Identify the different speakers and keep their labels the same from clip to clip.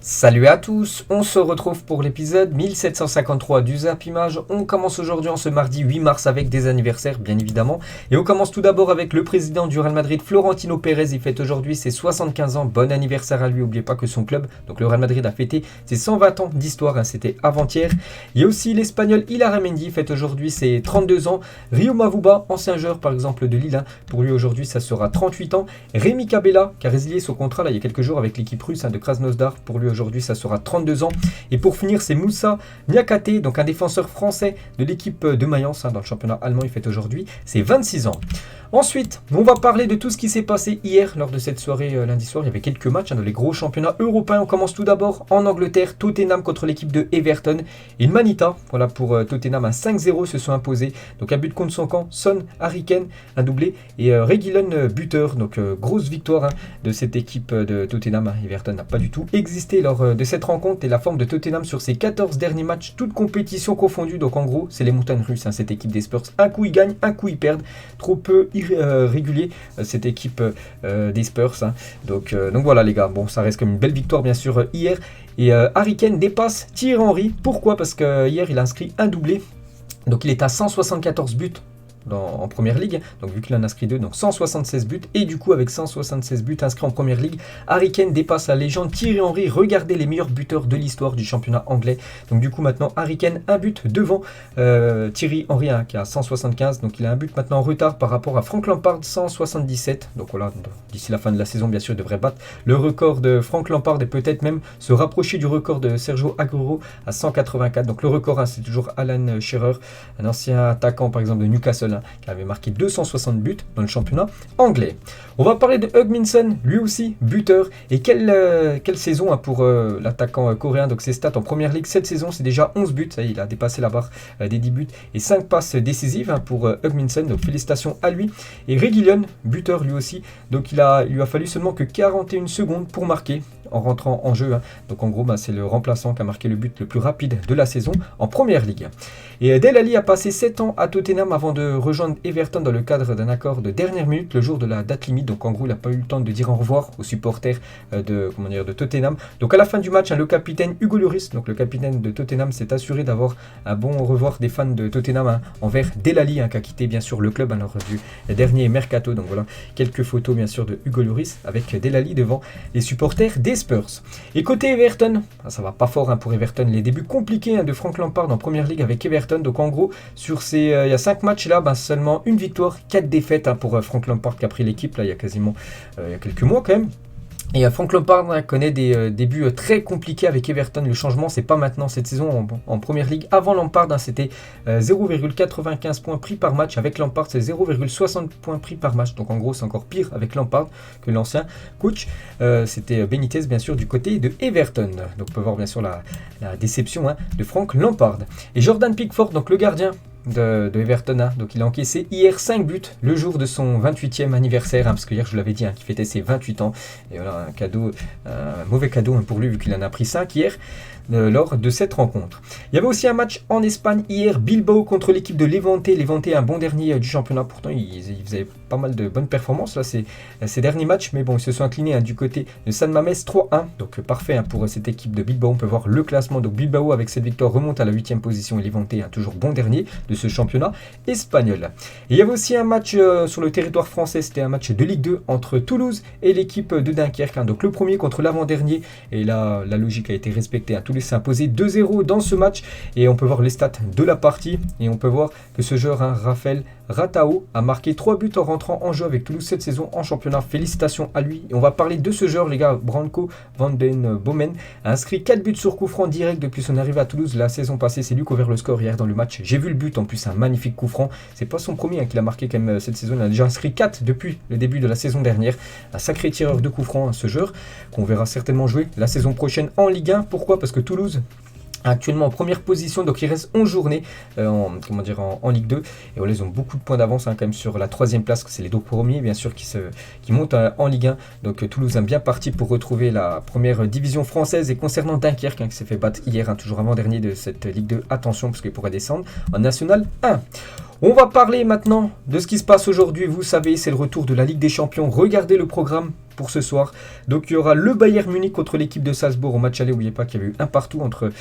Speaker 1: Salut à tous, on se retrouve pour l'épisode 1753 du Zap Image. On commence aujourd'hui en ce mardi 8 mars avec des anniversaires bien évidemment. Et on commence tout d'abord avec le président du Real Madrid, Florentino Pérez. Il fête aujourd'hui ses 75 ans, bon anniversaire à lui. N'oubliez pas que son club, donc le Real Madrid, a fêté ses 120 ans d'histoire, c'était avant-hier. Il y a aussi l'Espagnol Hilara Mendy, fête aujourd'hui ses 32 ans. Rio Mavuba, ancien joueur par exemple de Lille, pour lui aujourd'hui ça sera 38 ans. Rémi Cabella, qui a résilié son contrat là, il y a quelques jours avec l'équipe russe de Krasnodar, pour lui aujourd'hui ça sera 32 ans. Et pour finir, c'est Moussa Niakhaté, donc un défenseur français de l'équipe de Mayence dans le championnat allemand. Il fête aujourd'hui ses 26 ans. Ensuite, on va parler de tout ce qui s'est passé hier lors de cette soirée lundi soir. Il y avait quelques matchs dans les gros championnats européens. On commence tout d'abord en Angleterre, Tottenham contre l'équipe de Everton. Et Manita, voilà pour Tottenham, un 5-0 se sont imposés. Donc un but contre son camp, Son, Harry Kane, un doublé et Reguilon buteur. Donc grosse victoire de cette équipe de Tottenham. Everton n'a pas du tout existé lors de cette rencontre. Et la forme de Tottenham sur ses 14 derniers matchs, toutes compétitions confondues. Donc en gros, c'est les montagnes russes, cette équipe des Spurs. Un coup ils gagnent, un coup ils perdent. Trop peu régulier cette équipe des Spurs. Donc voilà les gars, bon ça reste comme une belle victoire bien sûr hier. Et Harry Kane dépasse Thierry Henry. Pourquoi? Parce que hier il a inscrit un doublé. Donc il est à 174 buts en première ligue, donc vu qu'il en a inscrit 2, donc 176 buts, et du coup avec 176 buts inscrits en première ligue, Harry Kane dépasse la légende Thierry Henry. Regardez les meilleurs buteurs de l'histoire du championnat anglais. Donc du coup maintenant Harry Kane un but devant Thierry Henry qui a 175, donc il a un but maintenant en retard par rapport à Frank Lampard 177. Donc voilà, d'ici la fin de la saison bien sûr il devrait battre le record de Frank Lampard et peut-être même se rapprocher du record de Sergio Aguero à 184. Donc le record c'est toujours Alan Shearer, un ancien attaquant par exemple de Newcastle, qui avait marqué 260 buts dans le championnat anglais. On va parler de Heung-min Son, lui aussi buteur. Et quelle saison pour l'attaquant coréen. Donc ses stats en première ligue cette saison, c'est déjà 11 buts. Ça y est, il a dépassé la barre des 10 buts et 5 passes décisives pour Heung-min Son. Donc félicitations à lui. Et Reguilon, buteur lui aussi. Donc il lui a fallu seulement que 41 secondes pour marquer en rentrant en jeu. Donc en gros, c'est le remplaçant qui a marqué le but le plus rapide de la saison en première ligue. Et Dele Alli a passé 7 ans à Tottenham avant de rejoindre Everton dans le cadre d'un accord de dernière minute le jour de la date limite. Donc en gros, il n'a pas eu le temps de dire au revoir aux supporters de Tottenham. Donc à la fin du match, le capitaine Hugo Lloris, donc le capitaine de Tottenham, s'est assuré d'avoir un bon au revoir des fans de Tottenham envers Dele Alli, qui a quitté bien sûr le club lors du dernier mercato. Donc voilà, quelques photos bien sûr de Hugo Lloris avec Dele Alli devant les supporters des Spurs. Et côté Everton, ça va pas fort pour Everton, les débuts compliqués de Frank Lampard en première ligue avec Everton. Donc en gros, sur il y a 5 matchs là, seulement une victoire, 4 défaites pour Frank Lampard qui a pris l'équipe là il y a quasiment il y a quelques mois quand même. Et Frank Lampard connaît des débuts très compliqués avec Everton. Le changement, c'est pas maintenant cette saison en première ligue. Avant Lampard, c'était 0,95 points pris par match. Avec Lampard, c'est 0,60 points pris par match. Donc en gros, c'est encore pire avec Lampard que l'ancien coach. C'était Benitez, bien sûr, du côté de Everton. Donc on peut voir bien sûr la déception de Frank Lampard. Et Jordan Pickford, donc le gardien de Everton, donc il a encaissé hier 5 buts le jour de son 28e anniversaire, parce que hier je vous l'avais dit qu'il fêtait ses 28 ans, et voilà un cadeau, un mauvais cadeau pour lui vu qu'il en a pris 5 hier lors de cette rencontre. Il y avait aussi un match en Espagne hier, Bilbao contre l'équipe de Levante. Levante un bon dernier du championnat, pourtant ils faisaient pas mal de bonnes performances là ces derniers matchs, mais bon ils se sont inclinés du côté de San Mamés 3-1, donc parfait pour cette équipe de Bilbao. On peut voir le classement, donc Bilbao avec cette victoire remonte à la 8e position et Levante toujours bon dernier de ce championnat espagnol. Et il y avait aussi un match sur le territoire français, c'était un match de Ligue 2 entre Toulouse et l'équipe de Dunkerque, donc le premier contre l'avant-dernier, et là la logique a été respectée. Toulouse s'est imposé 2-0 dans ce match, et on peut voir les stats de la partie, et on peut voir que ce joueur, Raphaël Ratao, a marqué 3 buts en rentrant en jeu avec Toulouse cette saison en championnat. Félicitations à lui. Et on va parler de ce joueur les gars. Branko van den Bomen a inscrit 4 buts sur coup franc direct depuis son arrivée à Toulouse la saison passée. C'est lui qui a ouvert le score hier dans le match. J'ai vu le but, en plus un magnifique coup franc. C'est pas son premier qu'il a marqué quand même cette saison. Il a déjà inscrit 4 depuis le début de la saison dernière. Un sacré tireur de coup franc, ce joueur qu'on verra certainement jouer la saison prochaine en Ligue 1. Pourquoi? Parce que Toulouse actuellement en première position, donc il reste 11 journées en Ligue 2, et voilà, ils ont beaucoup de points d'avance quand même sur la 3e place, c'est les deux premiers bien sûr qui montent en Ligue 1. Donc Toulouse est bien parti pour retrouver la première division française. Et concernant Dunkerque qui s'est fait battre hier, toujours avant-dernier de cette Ligue 2, attention parce qu'il pourrait descendre en National 1. On va parler maintenant de ce qui se passe aujourd'hui. Vous savez, c'est le retour de la Ligue des Champions. Regardez le programme pour ce soir. Donc il y aura le Bayern Munich contre l'équipe de Salzbourg au match aller. N'oubliez pas qu'il y a eu un partout entre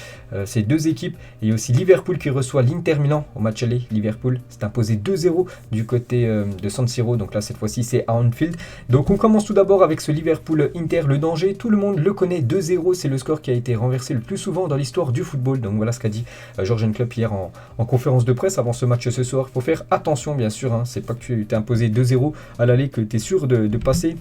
Speaker 1: ces deux équipes. Et aussi Liverpool qui reçoit l'Inter Milan au match aller. Liverpool s'est imposé 2-0 du côté de San Siro. Donc là cette fois-ci c'est à Anfield. Donc on commence tout d'abord avec ce Liverpool-Inter. Le danger, tout le monde le connaît. 2-0, c'est le score qui a été renversé le plus souvent dans l'histoire du football. Donc voilà ce qu'a dit Jürgen Klopp hier en conférence de presse avant ce match ce soir. Il faut faire attention bien sûr. C'est pas que tu t'es imposé 2-0 à l'aller que tu es sûr de passer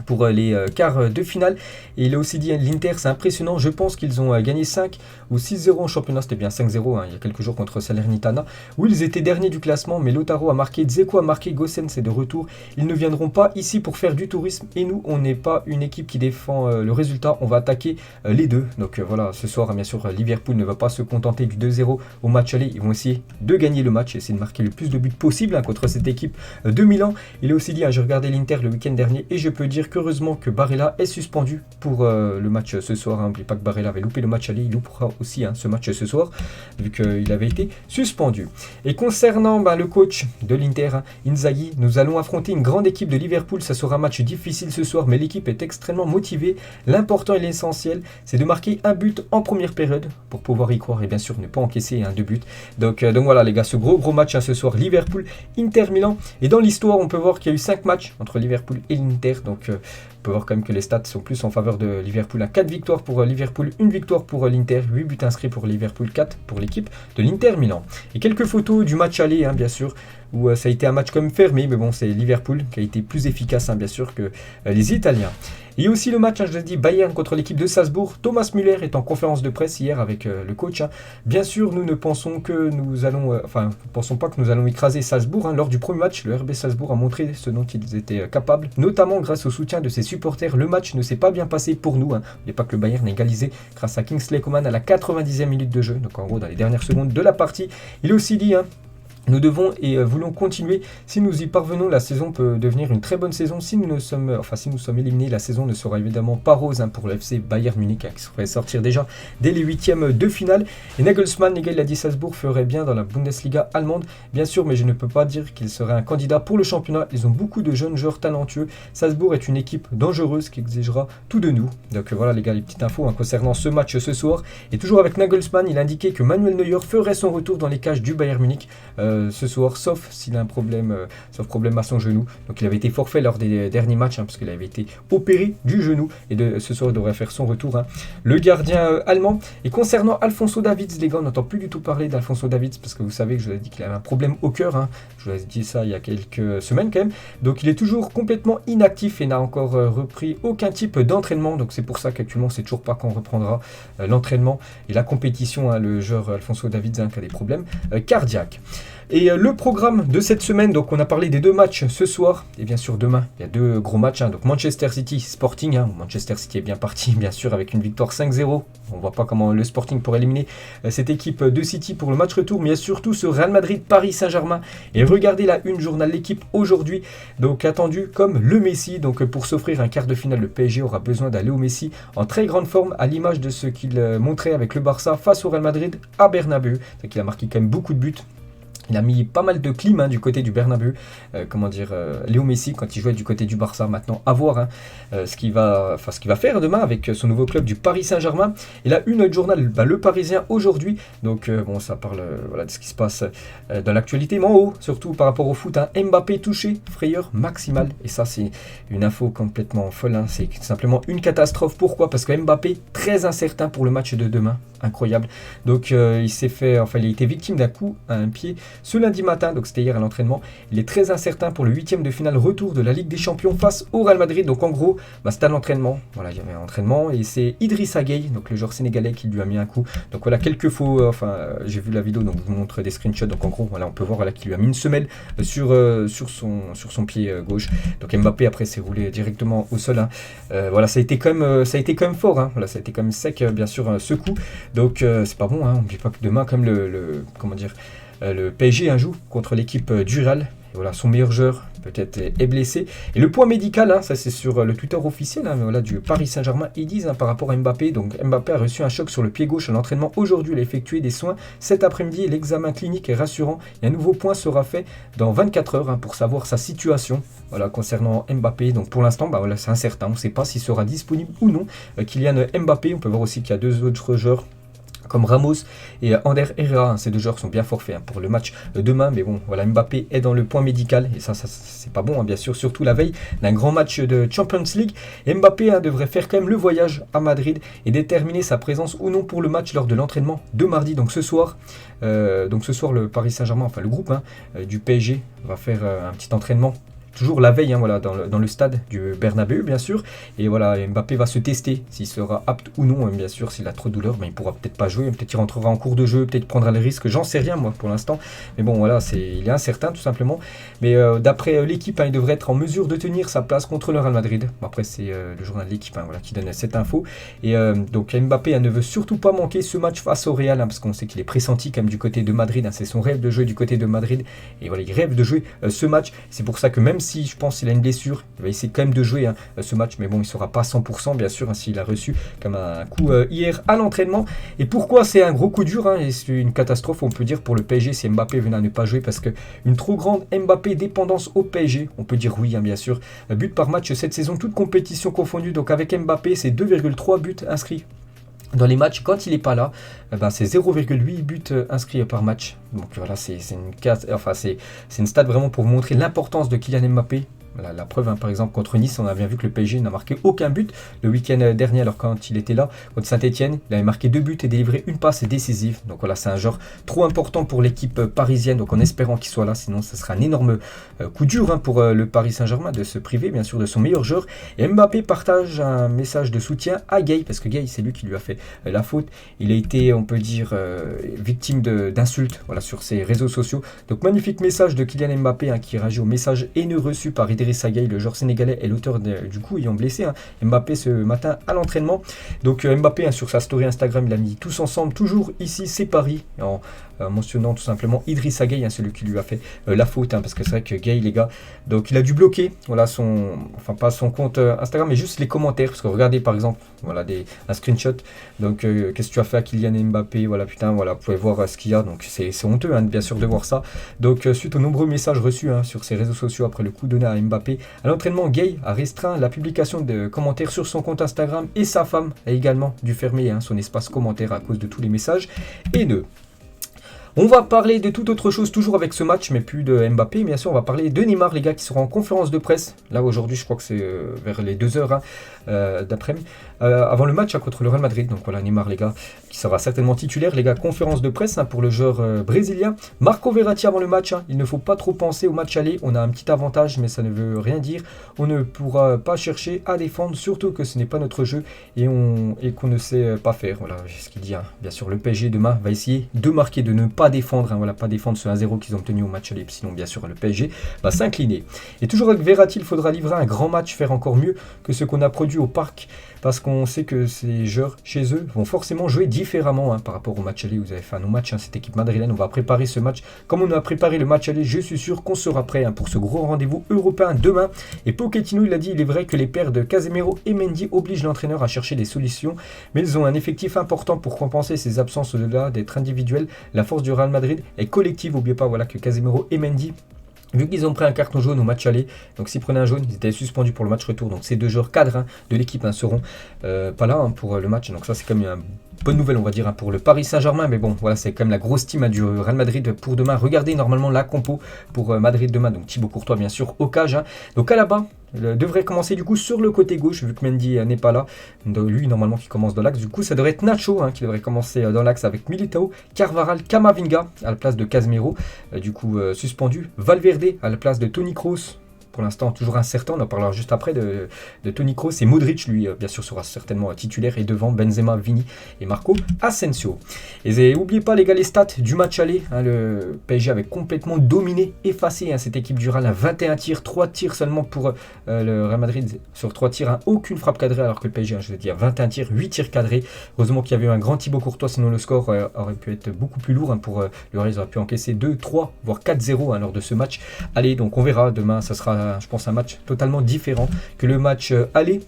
Speaker 1: pour les quarts de finale. Et il a aussi dit l'Inter, c'est impressionnant, je pense qu'ils ont gagné 5 ou 6-0 en championnat, c'était bien 5-0 il y a quelques jours contre Salernitana, où ils étaient derniers du classement, mais Lautaro a marqué, Dzeko a marqué, Gosens est de retour, ils ne viendront pas ici pour faire du tourisme, et nous on n'est pas une équipe qui défend le résultat, on va attaquer les deux. Donc voilà, ce soir bien sûr Liverpool ne va pas se contenter du 2-0 au match aller, ils vont essayer de gagner le match, essayer de marquer le plus de buts possible contre cette équipe de Milan. Il a aussi dit, j'ai regardé l'Inter le week-end dernier, et je peux dire qu'heureusement que Barella est suspendu pour le match ce soir. N'oubliez pas que Barella avait loupé le match aller, il loupera aussi ce match ce soir, vu qu'il avait été suspendu. Et concernant le coach de l'Inter, Inzaghi, nous allons affronter une grande équipe de Liverpool, ça sera un match difficile ce soir, mais l'équipe est extrêmement motivée. L'important et l'essentiel, c'est de marquer un but en première période, pour pouvoir y croire, et bien sûr ne pas encaisser deux buts. Donc voilà les gars, ce gros match ce soir, Liverpool, Inter Milan. Et dans l'histoire, on peut voir qu'il y a eu 5 matchs entre Liverpool et l'Inter, donc on peut voir quand même que les stats sont plus en faveur de Liverpool. 4 victoires pour Liverpool, 1 victoire pour l'Inter, 8 buts inscrits pour Liverpool, 4 pour l'équipe de l'Inter Milan. Et quelques photos du match aller, bien sûr, où ça a été un match comme fermé, mais bon, c'est Liverpool qui a été plus efficace, bien sûr, que les Italiens. Et aussi le match, je l'ai dit, Bayern contre l'équipe de Salzbourg. Thomas Müller est en conférence de presse hier avec le coach. Bien sûr, nous ne pensons que nous allons, pensons pas que nous allons écraser Salzbourg. Lors du premier match, le RB Salzbourg a montré ce dont ils étaient capables, notamment grâce au soutien de ses supporters. Le match ne s'est pas bien passé pour nous. N'oubliez pas que le Bayern a égalisé grâce à Kingsley Coman à la 90e minute de jeu, donc en gros dans les dernières secondes de la partie. Il a aussi dit, nous devons et voulons continuer. Si nous y parvenons, la saison peut devenir une très bonne saison. Si nous sommes éliminés, la saison ne sera évidemment pas rose pour le FC Bayern Munich, qui pourrait sortir déjà dès les huitièmes de finale. Et Nagelsmann, il a dit Salzbourg ferait bien dans la Bundesliga allemande, bien sûr, mais je ne peux pas dire qu'il serait un candidat pour le championnat. Ils ont beaucoup de jeunes joueurs talentueux. Salzbourg est une équipe dangereuse qui exigera tout de nous. Donc voilà les gars, les petites infos concernant ce match ce soir. Et toujours avec Nagelsmann, il a indiqué que Manuel Neuer ferait son retour dans les cages du Bayern Munich ce soir, sauf s'il a un problème, à son genou. Donc il avait été forfait lors des derniers matchs, parce qu'il avait été opéré du genou, et ce soir il devrait faire son retour. Le gardien allemand. Et concernant Alphonso Davids, les gars, on n'entend plus du tout parler d'Alphonso Davids, parce que vous savez que je vous ai dit qu'il avait un problème au cœur. Je vous ai dit ça il y a quelques semaines quand même. Donc il est toujours complètement inactif et n'a encore repris aucun type d'entraînement. Donc c'est pour ça qu'actuellement c'est toujours pas quand on reprendra l'entraînement et la compétition. Le joueur Alphonso Davids qui a des problèmes cardiaques. Et le programme de cette semaine, donc on a parlé des 2 matchs ce soir, et bien sûr demain, il y a 2 gros matchs, donc Manchester City Sporting, Manchester City est bien parti, bien sûr, avec une victoire 5-0, on voit pas comment le Sporting pourrait éliminer cette équipe de City pour le match retour, mais il y a surtout ce Real Madrid Paris Saint-Germain, et regardez la une journal l'équipe aujourd'hui, donc attendu comme le Messi, donc pour s'offrir un quart de finale, le PSG aura besoin d'un Léo Messi en très grande forme, à l'image de ce qu'il montrait avec le Barça face au Real Madrid à Bernabeu, donc il a marqué quand même beaucoup de buts. Il a mis pas mal de clim du côté du Bernabeu, Léo Messi quand il jouait du côté du Barça. Maintenant à voir ce qu'il va faire demain avec son nouveau club du Paris Saint-Germain. Et là une autre journal, le Parisien aujourd'hui, donc ça parle de ce qui se passe dans l'actualité, mais en haut surtout par rapport au foot, Mbappé touché, frayeur maximale, et ça c'est une info complètement folle, c'est simplement une catastrophe. Pourquoi? Parce que Mbappé très incertain pour le match de demain, incroyable. Donc il a été victime d'un coup à un pied ce lundi matin, donc c'était hier à l'entraînement. Il est très incertain pour le 8e de finale retour de la Ligue des Champions face au Real Madrid. Donc en gros, c'était à l'entraînement. Voilà, il y avait un entraînement et c'est Idrissa Gueye, donc le joueur sénégalais, qui lui a mis un coup. Donc voilà, quelques faux. J'ai vu la vidéo, donc je vous montre des screenshots. Donc en gros, voilà, on peut voir qu'il lui a mis une semelle sur son pied gauche. Donc Mbappé après s'est roulé directement au sol. Voilà, ça a été quand même fort. Voilà, ça a été quand même sec, bien sûr, ce coup. Donc c'est pas bon. N'oubliez pas que demain, comme le PSG joue contre l'équipe du Real. voilà, son meilleur joueur peut-être est blessé. Et le point médical, hein, ça c'est sur le Twitter officiel hein, voilà, du Paris Saint-Germain, ils disent hein, par rapport à Mbappé. Donc Mbappé a reçu un choc sur le pied gauche à l'entraînement aujourd'hui. Il a effectué des soins cet après-midi. L'examen clinique est rassurant. Et un nouveau point sera fait dans 24 heures hein, pour savoir sa situation voilà, concernant Mbappé. Donc pour l'instant, bah, voilà, c'est incertain. On ne sait pas s'il sera disponible ou non. Kylian Mbappé, on peut voir aussi qu'il y a deux autres joueurs comme Ramos et Ander Herrera, hein, ces deux joueurs sont bien forfaits hein, pour le match demain, mais bon, voilà, Mbappé est dans le point médical, et ça c'est pas bon, hein, bien sûr, surtout la veille d'un grand match de Champions League. Et Mbappé hein, devrait faire quand même le voyage à Madrid et déterminer sa présence ou non pour le match lors de l'entraînement de mardi. Donc ce soir, le Paris Saint-Germain, enfin le groupe hein, du PSG va faire un petit entraînement. Toujours la veille, hein, voilà, dans le stade du Bernabéu, bien sûr. Et voilà, Mbappé va se tester s'il sera apte ou non. Bien sûr, s'il a trop de douleur, ben, il pourra peut-être pas jouer. Peut-être qu'il rentrera en cours de jeu, peut-être prendra le risque. J'en sais rien, moi, pour l'instant. Mais bon, voilà, il est incertain, tout simplement. Mais d'après l'équipe, hein, il devrait être en mesure de tenir sa place contre le Real Madrid. Bon, après, c'est le journal de l'équipe hein, voilà, qui donne cette info. Et donc, Mbappé hein, ne veut surtout pas manquer ce match face au Real, hein, parce qu'on sait qu'il est pressenti quand même du côté de Madrid. Hein, c'est son rêve de jouer du côté de Madrid. Et voilà, il rêve de jouer ce match. C'est pour ça que même si je pense qu'il a une blessure, il va essayer quand même de jouer hein, ce match, mais bon, il ne sera pas 100% bien sûr, hein, s'il a reçu comme un coup hier à l'entraînement. Et pourquoi c'est un gros coup dur hein, et c'est une catastrophe, on peut dire, pour le PSG si Mbappé venait à ne pas jouer, parce que une trop grande Mbappé dépendance au PSG, on peut dire oui, hein, bien sûr. But par match cette saison, toute compétition confondue, donc avec Mbappé, c'est 2,3 buts inscrits dans les matchs. Quand il n'est pas là, ben c'est 0,8 buts inscrits par match. Donc voilà, c'est une stat vraiment pour vous montrer l'importance de Kylian Mbappé. La preuve, hein, par exemple, contre Nice, on a bien vu que le PSG n'a marqué aucun but le week-end dernier, alors quand il était là, contre Saint-Etienne, il avait marqué 2 buts et délivré une passe décisive. Donc voilà, c'est un joueur trop important pour l'équipe parisienne, donc en espérant qu'il soit là, sinon ce sera un énorme coup dur hein, pour le Paris Saint-Germain de se priver, bien sûr, de son meilleur joueur. Et Mbappé partage un message de soutien à Gueye, parce que Gueye, c'est lui qui lui a fait la faute. Il a été, on peut dire, victime d'insultes voilà, sur ses réseaux sociaux. Donc magnifique message de Kylian Mbappé hein, qui réagit au message haineux reçu par Idrissa Gueye, le joueur sénégalais, est l'auteur du coup ayant blessé hein, Mbappé ce matin à l'entraînement. Donc Mbappé hein, sur sa story Instagram, il a mis tous ensemble, toujours ici, c'est Paris, en mentionnant tout simplement Idrissa Gueye, hein, celui qui lui a fait la faute, hein, parce que c'est vrai que Gueye, les gars, donc il a dû bloquer, voilà, pas son compte Instagram, mais juste les commentaires, parce que regardez par exemple, voilà, un screenshot, donc qu'est-ce que tu as fait à Kylian Mbappé, voilà, putain, voilà, vous pouvez voir ce qu'il y a, donc c'est honteux, hein, bien sûr, de voir ça. Donc suite aux nombreux messages reçus hein, sur ses réseaux sociaux après le coup donné à Mbappé à l'entraînement, Gueye a restreint la publication de commentaires sur son compte Instagram, et sa femme a également dû fermer hein, son espace commentaire à cause de tous les messages haineux. On va parler de toute autre chose, toujours avec ce match, mais plus de Mbappé. Bien sûr, on va parler de Neymar, les gars, qui sera en conférence de presse. Là, aujourd'hui, je crois que c'est vers les 2h hein, d'après-midi, avant le match hein, contre le Real Madrid. Donc voilà, Neymar, les gars, qui sera certainement titulaire. Les gars, conférence de presse hein, pour le joueur brésilien. Marco Verratti avant le match. Hein, il ne faut pas trop penser au match aller. On a un petit avantage, mais ça ne veut rien dire. On ne pourra pas chercher à défendre, surtout que ce n'est pas notre jeu et qu'on ne sait pas faire. Voilà ce qu'il dit. Hein. Bien sûr, le PSG demain va essayer de marquer, de ne pas défendre, hein, voilà, pas défendre ce 1-0 qu'ils ont obtenu au match aller, sinon bien sûr le PSG va s'incliner. Et toujours avec Verratti, il faudra livrer un grand match, faire encore mieux que ce qu'on a produit au parc, parce qu'on sait que ces joueurs chez eux vont forcément jouer différemment hein, par rapport au match aller. Vous avez fait un match, hein, cette équipe madrilène, on va préparer ce match comme on a préparé le match aller. Je suis sûr qu'on sera prêt hein, pour ce gros rendez-vous européen demain. Et Pochettino, il a dit, il est vrai que les paires de Casemiro et Mendy obligent l'entraîneur à chercher des solutions, mais ils ont un effectif important pour compenser ces absences au-delà d'être individuelles. La force du Real Madrid est collective. N'oubliez pas voilà, que Casemiro et Mendy, vu qu'ils ont pris un carton jaune au match aller, donc s'ils prenaient un jaune, ils étaient suspendus pour le match retour. Donc ces deux joueurs cadres hein, de l'équipe hein, seront pas là hein, pour le match. Donc ça c'est quand même une bonne nouvelle, on va dire, hein, pour le Paris Saint-Germain. Mais bon, voilà, c'est quand même la grosse team hein, du Real Madrid pour demain. Regardez normalement la compo pour Madrid demain. Donc Thibaut Courtois, bien sûr, au cage. Hein. Donc Alaba devrait commencer du coup sur le côté gauche, vu que Mendy n'est pas là. Donc, lui, normalement, qui commence dans l'axe. Du coup, ça devrait être Nacho hein, qui devrait commencer dans l'axe avec Militao, Carvajal, Camavinga à la place de Casemiro. Du coup, suspendu. Valverde à la place de Toni Kroos. pour l'instant toujours incertain, on en parlera juste après de Toni Kroos, et Modric lui bien sûr sera certainement titulaire, et devant Benzema, Vini et Marco Asensio. Et n'oubliez pas les gars les stats du match aller, hein, le PSG avait complètement dominé, effacé cette équipe du Real, 21 tirs, 3 tirs seulement pour le Real Madrid sur 3 tirs, aucune frappe cadrée, alors que le PSG, je vous ai dit, 21 tirs, 8 tirs cadrés. Heureusement qu'il y avait eu un grand Thibaut Courtois, sinon le score aurait pu être beaucoup plus lourd pour le Real, ils auraient pu encaisser 2, 3, voire 4-0 lors de ce match. Allez, donc on verra demain, ça sera je pense un match totalement différent que le match aller.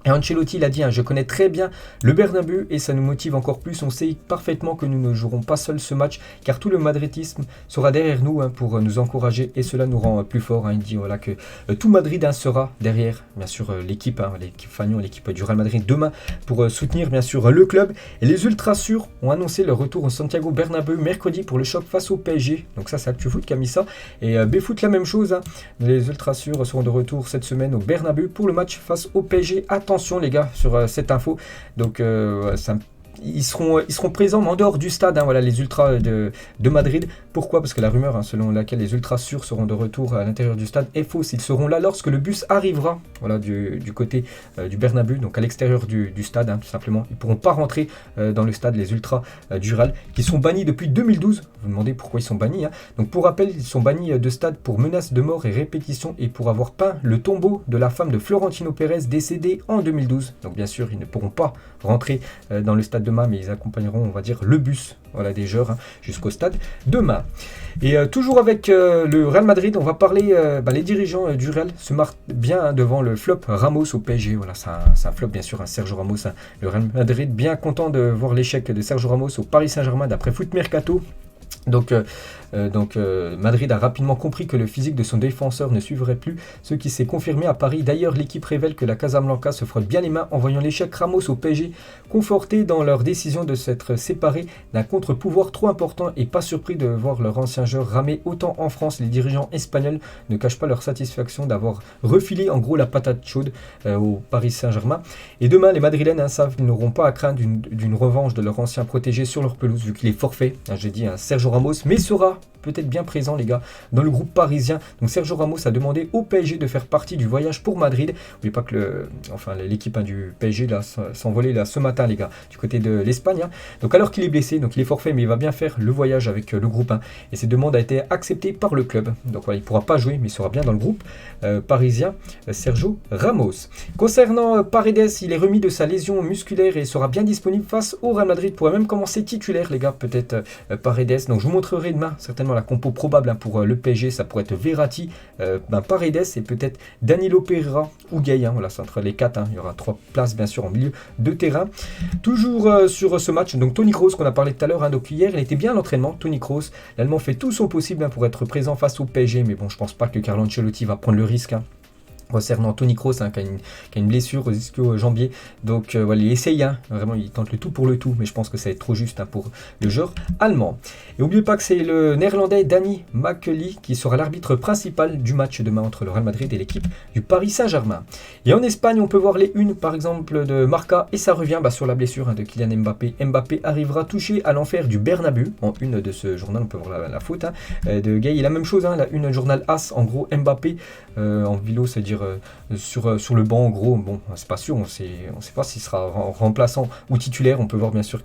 Speaker 1: Et Ancelotti l'a dit, je connais très bien le Bernabéu et ça nous motive encore plus. On sait parfaitement que nous ne jouerons pas seuls ce match car tout le madridisme sera derrière nous pour nous encourager et cela nous rend plus forts. Il dit voilà, que tout Madrid sera derrière, bien sûr, l'équipe Fagnon, l'équipe du Real Madrid demain pour soutenir bien sûr le club. Et les Ultras sûrs ont annoncé leur retour au Santiago Bernabéu mercredi pour le choc face au PSG. Donc ça c'est ActuFoot qui a mis ça. Et BFoot la même chose. Les Ultras sûrs seront de retour cette semaine au Bernabéu pour le match face au PSG. Attention les gars sur cette info, donc ils seront présents mais en dehors du stade, voilà, les Ultras de Madrid. Pourquoi? Parce que la rumeur selon laquelle les Ultras sûrs seront de retour à l'intérieur du stade est fausse. Ils seront là lorsque le bus arrivera, voilà, du côté du Bernabéu, donc à l'extérieur du stade, tout simplement. Ils ne pourront pas rentrer dans le stade, les Ultras du Real, qui sont bannis depuis 2012. Vous vous demandez pourquoi ils sont bannis, Donc pour rappel, ils sont bannis de stade pour menaces de mort et répétition et pour avoir peint le tombeau de la femme de Florentino Pérez décédée en 2012. Donc bien sûr, ils ne pourront pas rentrer dans le stade demain, mais ils accompagneront, on va dire, le bus, voilà, des joueurs jusqu'au stade demain. Et toujours avec le Real Madrid, on va parler, les dirigeants du Real se marquent bien devant le flop Ramos au PSG. Voilà, c'est un flop bien sûr, Sergio Ramos. Le Real Madrid bien content de voir l'échec de Sergio Ramos au Paris Saint-Germain d'après Foot Mercato. Donc Madrid a rapidement compris que le physique de son défenseur ne suivrait plus, ce qui s'est confirmé à Paris. D'ailleurs, l'équipe révèle que la Casablanca se frotte bien les mains en voyant l'échec Ramos au PSG, confortés dans leur décision de s'être séparés d'un contre-pouvoir trop important et pas surpris de voir leur ancien joueur ramer autant en France. Les dirigeants espagnols ne cachent pas leur satisfaction d'avoir refilé en gros la patate chaude au Paris Saint-Germain. Et demain, les Madrilènes savent qu'ils n'auront pas à craindre d'une revanche de leur ancien protégé sur leur pelouse, vu qu'il est forfait. J'ai dit Sergio Ramos, mais sera peut-être bien présent les gars dans le groupe parisien. Donc Sergio Ramos a demandé au PSG de faire partie du voyage pour Madrid. N'oubliez pas que l'équipe du PSG s'envolait là ce matin les gars du côté de l'Espagne. Donc alors qu'il est blessé, donc il est forfait, mais il va bien faire le voyage avec le groupe. Et cette demande a été acceptée par le club. Donc voilà, il ne pourra pas jouer, mais il sera bien dans le groupe parisien Sergio Ramos. Concernant Paredes, il est remis de sa lésion musculaire et sera bien disponible face au Real Madrid. Pourrait même commencer titulaire les gars, peut-être Paredes. Donc je vous montrerai demain certainement la compo probable pour le PSG. Ça pourrait être Verratti, Paredes et peut-être Danilo Pereira ou Gay. Voilà, c'est entre les quatre. Il y aura 3 places bien sûr en milieu de terrain. Toujours sur ce match, donc Toni Kroos qu'on a parlé tout à l'heure. Donc hier, il était bien à l'entraînement. Toni Kroos, l'Allemand fait tout son possible pour être présent face au PSG. Mais bon, je pense pas que Carlo Ancelotti va prendre le risque. Concernant Toni Kroos qui a une blessure au ischio-jambier, donc voilà, il essaye, vraiment il tente le tout pour le tout, mais je pense que ça va être trop juste pour le joueur allemand. Et n'oubliez pas que c'est le néerlandais Danny McKelly qui sera l'arbitre principal du match demain entre le Real Madrid et l'équipe du Paris Saint-Germain. Et en Espagne, on peut voir les unes par exemple de Marca et ça revient sur la blessure de Kylian Mbappé. Mbappé arrivera touché à l'enfer du Bernabéu. En une de ce journal, on peut voir la faute de Gay. Et la même chose, la une journal As, en gros Mbappé en vélo, c'est-à-dire sur le banc en gros. Bon, c'est pas sûr, on sait pas s'il sera remplaçant ou titulaire. On peut voir bien sûr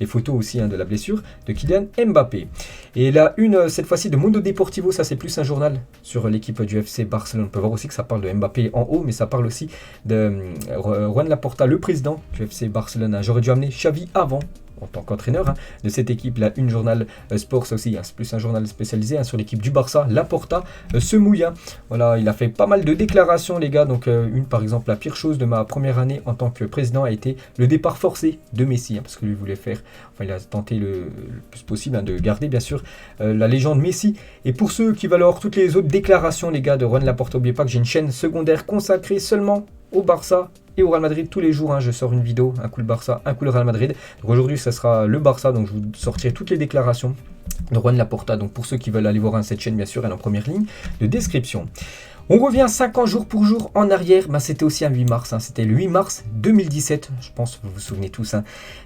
Speaker 1: les photos aussi de la blessure de Kylian Mbappé. Et la une cette fois-ci de Mundo Deportivo, ça c'est plus un journal sur l'équipe du FC Barcelone. On peut voir aussi que ça parle de Mbappé en haut, mais ça parle aussi de Juan Laporta, le président du FC Barcelone. J'aurais dû amener Xavi avant en tant qu'entraîneur de cette équipe. Là, une journal Sports aussi, c'est plus un journal spécialisé sur l'équipe du Barça. Laporta se mouille. Voilà, il a fait pas mal de déclarations les gars. Donc une par exemple, la pire chose de ma première année en tant que président a été le départ forcé de Messi, parce que lui voulait faire, il a tenté le plus possible de garder bien sûr la légende Messi. Et pour ceux qui veulent avoir toutes les autres déclarations les gars de Juan Laporta, n'oubliez pas que j'ai une chaîne secondaire consacrée seulement au Barça et au Real Madrid. Tous les jours je sors une vidéo, un coup le Barça, un coup le Real Madrid. Donc aujourd'hui ça sera le Barça, donc je vous sortirai toutes les déclarations de Juan Laporta. Donc pour ceux qui veulent aller voir cette chaîne, bien sûr elle est en première ligne de description. On revient 5 ans jour pour jour en arrière, c'était aussi un 8 mars, c'était le 8 mars 2017, je pense que vous vous souvenez tous.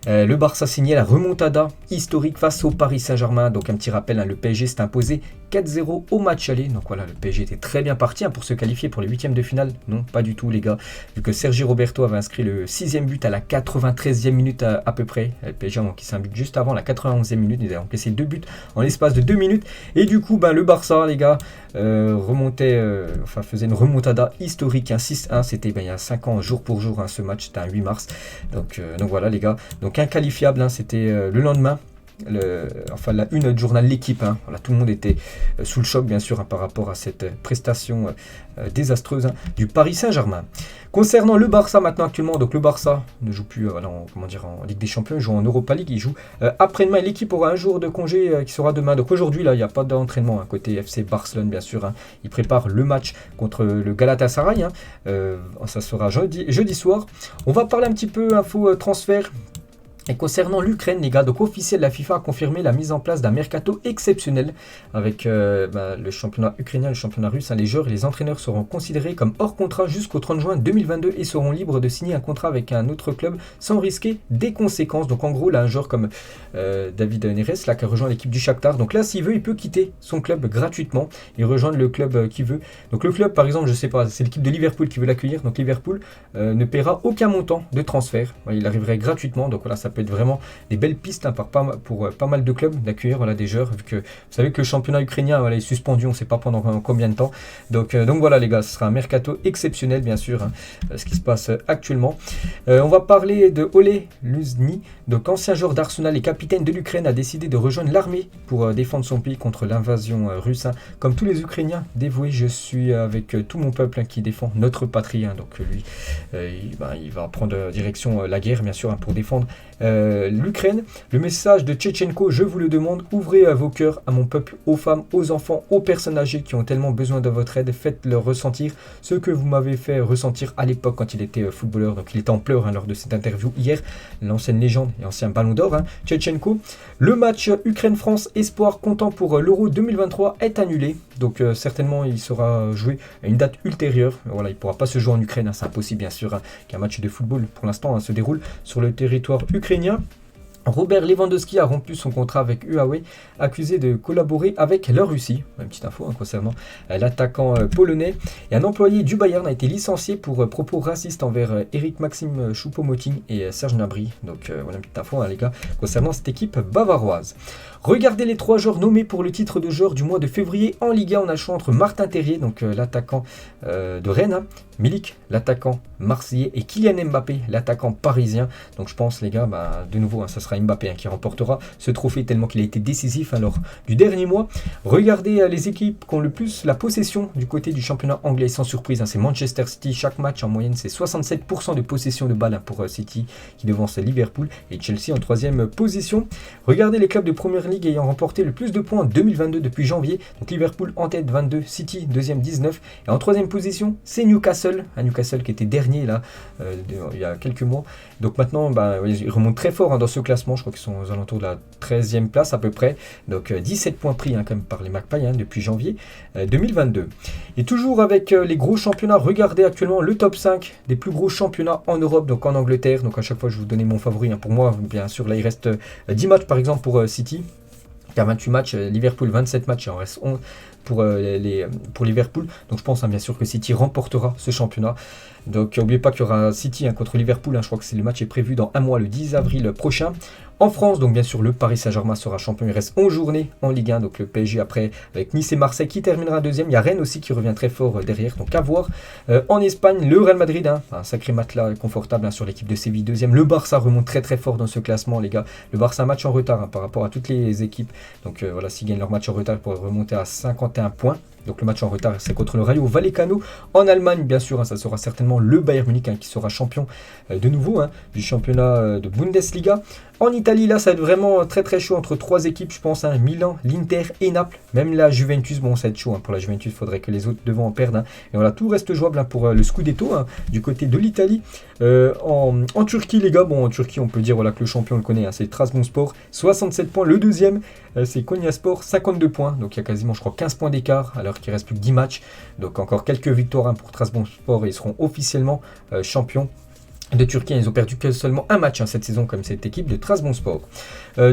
Speaker 1: Le Barça signait la remontada historique face au Paris Saint-Germain, donc un petit rappel, le PSG s'est imposé 4-0 au match aller, donc voilà, le PSG était très bien parti pour se qualifier pour les huitièmes de finale. Non, pas du tout les gars, vu que Sergi Roberto avait inscrit le 6e but à la 93e minute à peu près. Le PSG a manqué un but juste avant la 91e minute, ils avaient encaissé 2 buts en l'espace de 2 minutes, et du coup le Barça les gars faisait une remontada historique, 6-1, c'était il y a 5 ans jour pour jour, ce match, c'était un 8 mars, donc voilà les gars, donc inqualifiable, c'était le lendemain. La une du journal L'équipe, voilà, tout le monde était sous le choc bien sûr par rapport à cette prestation désastreuse du Paris Saint-Germain. Concernant le Barça maintenant actuellement, donc le Barça ne joue plus en Ligue des Champions, il joue en Europa League, il joue après-demain, l'équipe aura un jour de congé qui sera demain, donc aujourd'hui là il n'y a pas d'entraînement côté FC Barcelone bien sûr, il prépare le match contre le Galatasaray, ça sera jeudi soir. On va parler un petit peu info transfert. Et concernant l'Ukraine, les gars, donc officiel, la FIFA a confirmé la mise en place d'un mercato exceptionnel avec le championnat ukrainien, le championnat russe. Les joueurs et les entraîneurs seront considérés comme hors contrat jusqu'au 30 juin 2022 et seront libres de signer un contrat avec un autre club sans risquer des conséquences. Donc en gros, là, un joueur comme David Neres, là, qui a rejoint l'équipe du Shakhtar. Donc là, s'il veut, il peut quitter son club gratuitement et rejoindre le club qu'il veut. Donc le club, par exemple, je sais pas, c'est l'équipe de Liverpool qui veut l'accueillir. Donc Liverpool ne paiera aucun montant de transfert. Il arriverait gratuitement. Donc voilà, ça peut être vraiment des belles pistes pour pas mal de clubs d'accueillir des joueurs, vu que vous savez que le championnat ukrainien est suspendu, on ne sait pas pendant combien de temps. Donc voilà les gars, ce sera un mercato exceptionnel bien sûr, ce qui se passe actuellement. On va parler de Ole Luzny, donc ancien joueur d'Arsenal et capitaine de l'Ukraine, a décidé de rejoindre l'armée pour défendre son pays contre l'invasion russe. Comme tous les Ukrainiens dévoués, je suis avec tout mon peuple qui défend notre patrie. Donc lui, il va prendre direction la guerre bien sûr pour défendre l'Ukraine. Le message de Tchétchenko, je vous le demande, ouvrez vos cœurs à mon peuple, aux femmes, aux enfants, aux personnes âgées qui ont tellement besoin de votre aide. Faites-leur ressentir ce que vous m'avez fait ressentir à l'époque quand il était footballeur. Donc il était en pleurs lors de cette interview hier. L'ancienne légende et ancien ballon d'or, Tchétchenko. Le match Ukraine-France Espoir comptant pour l'Euro 2023 est annulé. Donc certainement il sera joué à une date ultérieure. Voilà, il ne pourra pas se jouer en Ukraine, c'est impossible bien sûr qu'un match de football pour l'instant se déroule sur le territoire ukrainien. Robert Lewandowski a rompu son contrat avec Huawei, accusé de collaborer avec la Russie. Une petite info concernant l'attaquant polonais. Et un employé du Bayern a été licencié pour propos racistes envers Eric Maxime Choupo-Moting et Serge Gnabry. Donc voilà une petite info les gars concernant cette équipe bavaroise. Regardez les 3 joueurs nommés pour le titre de joueur du mois de février en Ligue 1. On a le choix entre Martin Terrier, donc l'attaquant de Rennes, Milik, l'attaquant marseillais, et Kylian Mbappé, l'attaquant parisien. Donc je pense les gars, de nouveau, ça sera Mbappé qui remportera ce trophée tellement qu'il a été décisif lors du dernier mois. Regardez les équipes qui ont le plus la possession du côté du championnat anglais, sans surprise. C'est Manchester City, chaque match en moyenne c'est 67% de possession de balle pour City qui devance Liverpool, et Chelsea en 3e position. Regardez les clubs de Première Ligue ayant remporté le plus de points en 2022 depuis janvier. Donc Liverpool en tête 22, City 2e 19, et en 3e position c'est Newcastle, Newcastle qui était dernier il y a quelques mois. Donc maintenant ils remontent très fort dans ce classement, je crois qu'ils sont aux alentours de la 13e place à peu près. Donc 17 points pris quand même par les Magpies depuis janvier 2022. Et toujours avec les gros championnats, regardez actuellement le top 5 des plus gros championnats en Europe, donc en Angleterre. Donc à chaque fois je vous donnais mon favori, pour moi bien sûr là il reste 10 matchs par exemple pour City. Il y a 28 matchs, Liverpool 27 matchs, il en reste 11 pour Liverpool. Donc je pense bien sûr que City remportera ce championnat. Donc n'oubliez pas qu'il y aura City contre Liverpool, je crois que le match est prévu dans un mois, le 10 avril prochain. En France, donc bien sûr, le Paris Saint-Germain sera champion. Il reste 11 journées en Ligue 1. Donc le PSG après, avec Nice et Marseille qui terminera deuxième. Il y a Rennes aussi qui revient très fort derrière. Donc à voir. En Espagne, le Real Madrid, un sacré matelas confortable sur l'équipe de Séville deuxième. Le Barça remonte très très fort dans ce classement, les gars. Le Barça, un match en retard par rapport à toutes les équipes. Donc voilà, s'ils gagnent leur match en retard, ils pourraient remonter à 51 points. Donc le match en retard, c'est contre le Rayo Vallecano. En Allemagne, bien sûr, ça sera certainement le Bayern Munich qui sera champion de nouveau du championnat de Bundesliga. En Italie, là, ça va être vraiment très très chaud entre 3 équipes, je pense, Milan, l'Inter et Naples. Même la Juventus, ça va être chaud pour la Juventus, il faudrait que les autres devant en perdent. Et voilà, tout reste jouable pour le Scudetto du côté de l'Italie. En Turquie, les gars, en Turquie, on peut dire que le champion, on le connaît, c'est Trabzonspor, 67 points. Le deuxième, c'est Konyaspor, 52 points. Donc il y a quasiment, je crois, 15 points d'écart à l'heure savoir qu'il reste plus que 10 matchs. Donc encore quelques victoires pour Trabzonspor et ils seront officiellement champions de Turquie. Ils ont perdu que seulement un match cette saison comme cette équipe de Trabzonspor.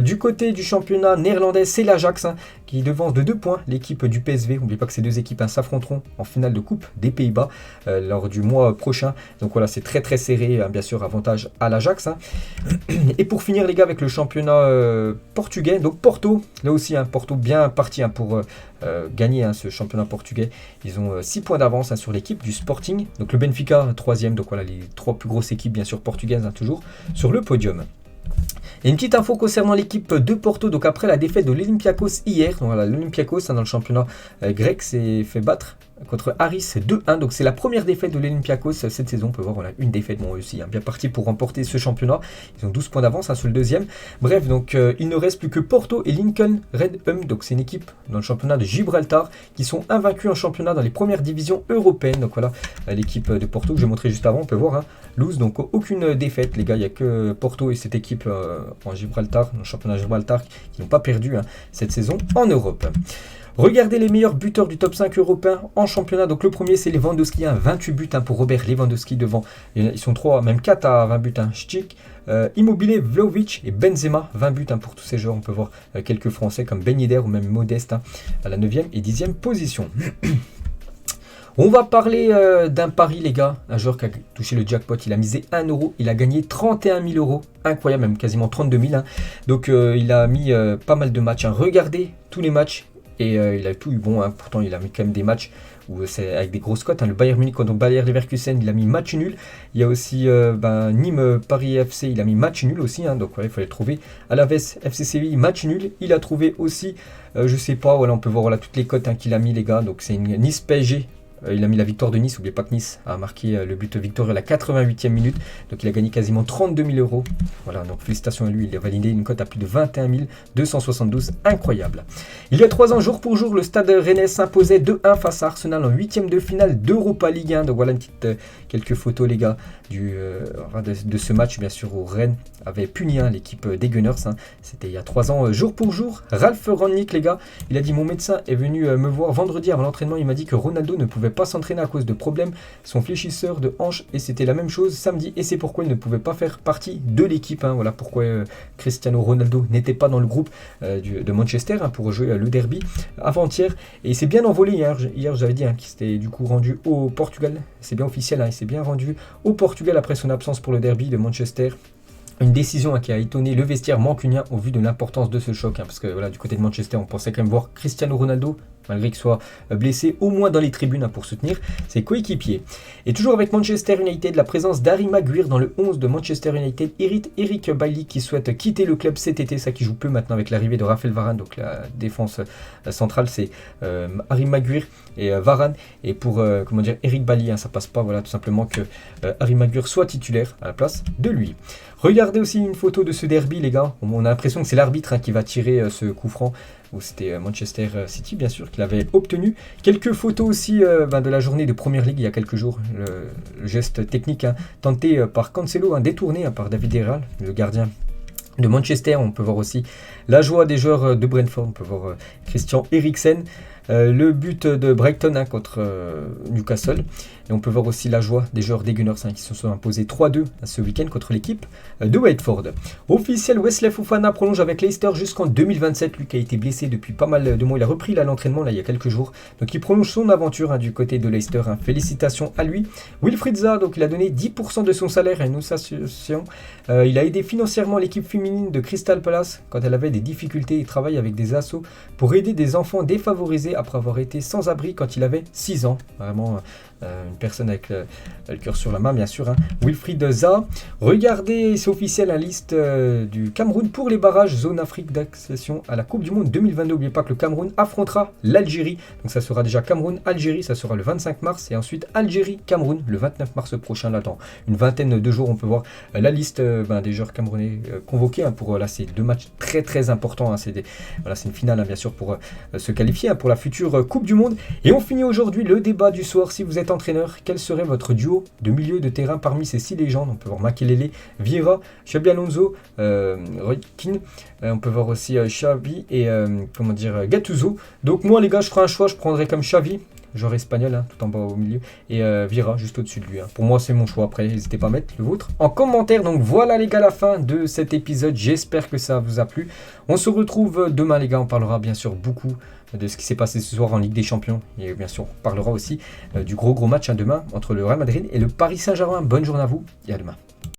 Speaker 1: Du côté du championnat néerlandais, c'est l'Ajax qui devance de 2 points l'équipe du PSV. N'oubliez pas que ces deux équipes s'affronteront en finale de Coupe des Pays-Bas lors du mois prochain. Donc voilà, c'est très très serré, bien sûr, avantage à l'Ajax. Et pour finir les gars avec le championnat portugais, donc Porto, là aussi Porto bien parti pour gagner ce championnat portugais. Ils ont 6 points d'avance sur l'équipe du Sporting. Donc le Benfica 3e, donc voilà les 3 plus grosses équipes bien sûr portugaises toujours sur le podium. Et une petite info concernant l'équipe de Porto, donc après la défaite de l'Olympiakos hier, donc voilà, l'Olympiakos dans le championnat grec s'est fait battre contre Aris 2-1, donc c'est la première défaite de l'Olympiakos cette saison. On peut voir, voilà, une défaite, bon aussi, bien parti pour remporter ce championnat. Ils ont 12 points d'avance sur le deuxième. Bref, donc il ne reste plus que Porto et Lincoln Red donc c'est une équipe dans le championnat de Gibraltar qui sont invaincus en championnat dans les premières divisions européennes. Donc voilà, l'équipe de Porto que j'ai montré juste avant, on peut voir, lose, donc aucune défaite les gars, il n'y a que Porto et cette équipe en Gibraltar, dans le championnat de Gibraltar, qui n'ont pas perdu cette saison en Europe. Regardez les meilleurs buteurs du top 5 européen en championnat. Donc le premier c'est Lewandowski, 28 buts pour Robert Lewandowski devant. Ils sont 3, même 4 à 20 buts. Schick, Immobile, Vlahovic et Benzema, 20 buts pour tous ces joueurs. On peut voir quelques Français comme Ben Yedder ou même Modeste à la 9e et 10e position. On va parler d'un pari les gars, un joueur qui a touché le jackpot, il a misé 1 euro, il a gagné 31 000 euros, incroyable, même quasiment 32 000. Donc il a mis pas mal de matchs, regardez tous les matchs. Et il a tout eu bon, pourtant il a mis quand même des matchs où c'est avec des grosses cotes. Le Bayern Munich contre Bayer Leverkusen, il a mis match nul. Il y a aussi Nîmes Paris FC, il a mis match nul aussi. Donc voilà, il fallait trouver. Alaves FC Séville, match nul. Il a trouvé aussi, je sais pas, voilà, on peut voir voilà, toutes les cotes qu'il a mis les gars. Donc c'est une Nice PSG. Il a mis la victoire de Nice, n'oubliez pas que Nice a marqué le but victorieux à la 88e minute, donc il a gagné quasiment 32 000 euros. Voilà, donc félicitations à lui, il a validé une cote à plus de 21 272, incroyable. Il y a 3 ans, jour pour jour, le Stade Rennais s'imposait 2-1 face à Arsenal en 8e de finale d'Europa League 1. Donc voilà une petite, quelques photos les gars de ce match, bien sûr, où Rennes avait puni l'équipe des Gunners. C'était il y a 3 ans, jour pour jour. Ralph Rangnick les gars, il a dit: mon médecin est venu me voir vendredi avant l'entraînement, il m'a dit que Ronaldo ne pouvait pas s'entraîner à cause de problèmes, son fléchisseur de hanche, et c'était la même chose samedi, et c'est pourquoi il ne pouvait pas faire partie de l'équipe. Voilà pourquoi Cristiano Ronaldo n'était pas dans le groupe de Manchester pour jouer le derby avant-hier, et il s'est bien envolé hier j'avais dit qu'il s'était du coup rendu au Portugal, c'est bien officiel, il s'est bien rendu au Portugal après son absence pour le derby de Manchester. Une décision qui a étonné le vestiaire mancunien au vu de l'importance de ce choc, parce que voilà, du côté de Manchester, on pensait quand même voir Cristiano Ronaldo, malgré qu'il soit blessé, au moins dans les tribunes pour soutenir ses coéquipiers. Et toujours avec Manchester United, la présence d'Harry Maguire dans le 11 de Manchester United hérite Eric Bailly qui souhaite quitter le club cet été, ça qui joue peu maintenant avec l'arrivée de Raphaël Varane, donc la défense centrale c'est Harry Maguire et Varane, et pour Eric Bailly, ça passe pas, voilà, tout simplement que Harry Maguire soit titulaire à la place de lui. Regardez aussi une photo de ce derby les gars, on a l'impression que c'est l'arbitre qui va tirer ce coup franc, où c'était Manchester City bien sûr qui l'avait obtenu. Quelques photos aussi de la journée de Premier League il y a quelques jours, le geste technique tenté par Cancelo, détourné par David Herral, le gardien de Manchester. On peut voir aussi la joie des joueurs de Brentford, on peut voir Christian Eriksen, le but de Brighton contre Newcastle, et on peut voir aussi la joie des joueurs des Gunners qui se sont imposés 3-2 ce week-end contre l'équipe de Watford. Officiel, Wesley Fofana prolonge avec Leicester jusqu'en 2027, lui qui a été blessé depuis pas mal de mois, il a repris l'entraînement il y a quelques jours, donc il prolonge son aventure du côté de Leicester, félicitations à lui. Wilfried Zaha, donc il a donné 10% de son salaire à une association, il a aidé financièrement l'équipe féminine de Crystal Palace quand elle avait des difficultés, il travaille avec des assos pour aider des enfants défavorisés après avoir été sans abri quand il avait 6 ans, vraiment une personne avec le cœur sur la main bien sûr. Wilfried Zaha, regardez, c'est officiel, la liste du Cameroun pour les barrages zone Afrique d'accession à la Coupe du Monde 2022. N'oubliez pas que le Cameroun affrontera l'Algérie, donc ça sera déjà Cameroun-Algérie, ça sera le 25 mars, et ensuite Algérie-Cameroun le 29 mars prochain. Là, dans une vingtaine de jours, on peut voir la liste des joueurs camerounais convoqués pour ces 2 matchs très très importants. C'est une finale bien sûr pour se qualifier pour la future Coupe du Monde. Et on finit aujourd'hui le débat du soir. Si vous êtes êtes entraîneur, quel serait votre duo de milieu de terrain parmi ces 6 légendes? On peut voir Makelele, Vieira, Xabi Alonso, Roy Keane. On peut voir aussi Xavi et Gattuso. Donc moi les gars, je ferai un choix, je prendrai comme Xavi, joueur espagnol, hein, tout en bas au milieu, et Vieira juste au-dessus de lui. Hein. Pour moi c'est mon choix, après n'hésitez pas à mettre le vôtre en commentaire. Donc voilà les gars, la fin de cet épisode, j'espère que ça vous a plu. On se retrouve demain les gars, on parlera bien sûr beaucoup de ce qui s'est passé ce soir en Ligue des Champions, et bien sûr on parlera aussi du gros match demain entre le Real Madrid et le Paris Saint-Germain. Bonne journée à vous et à demain.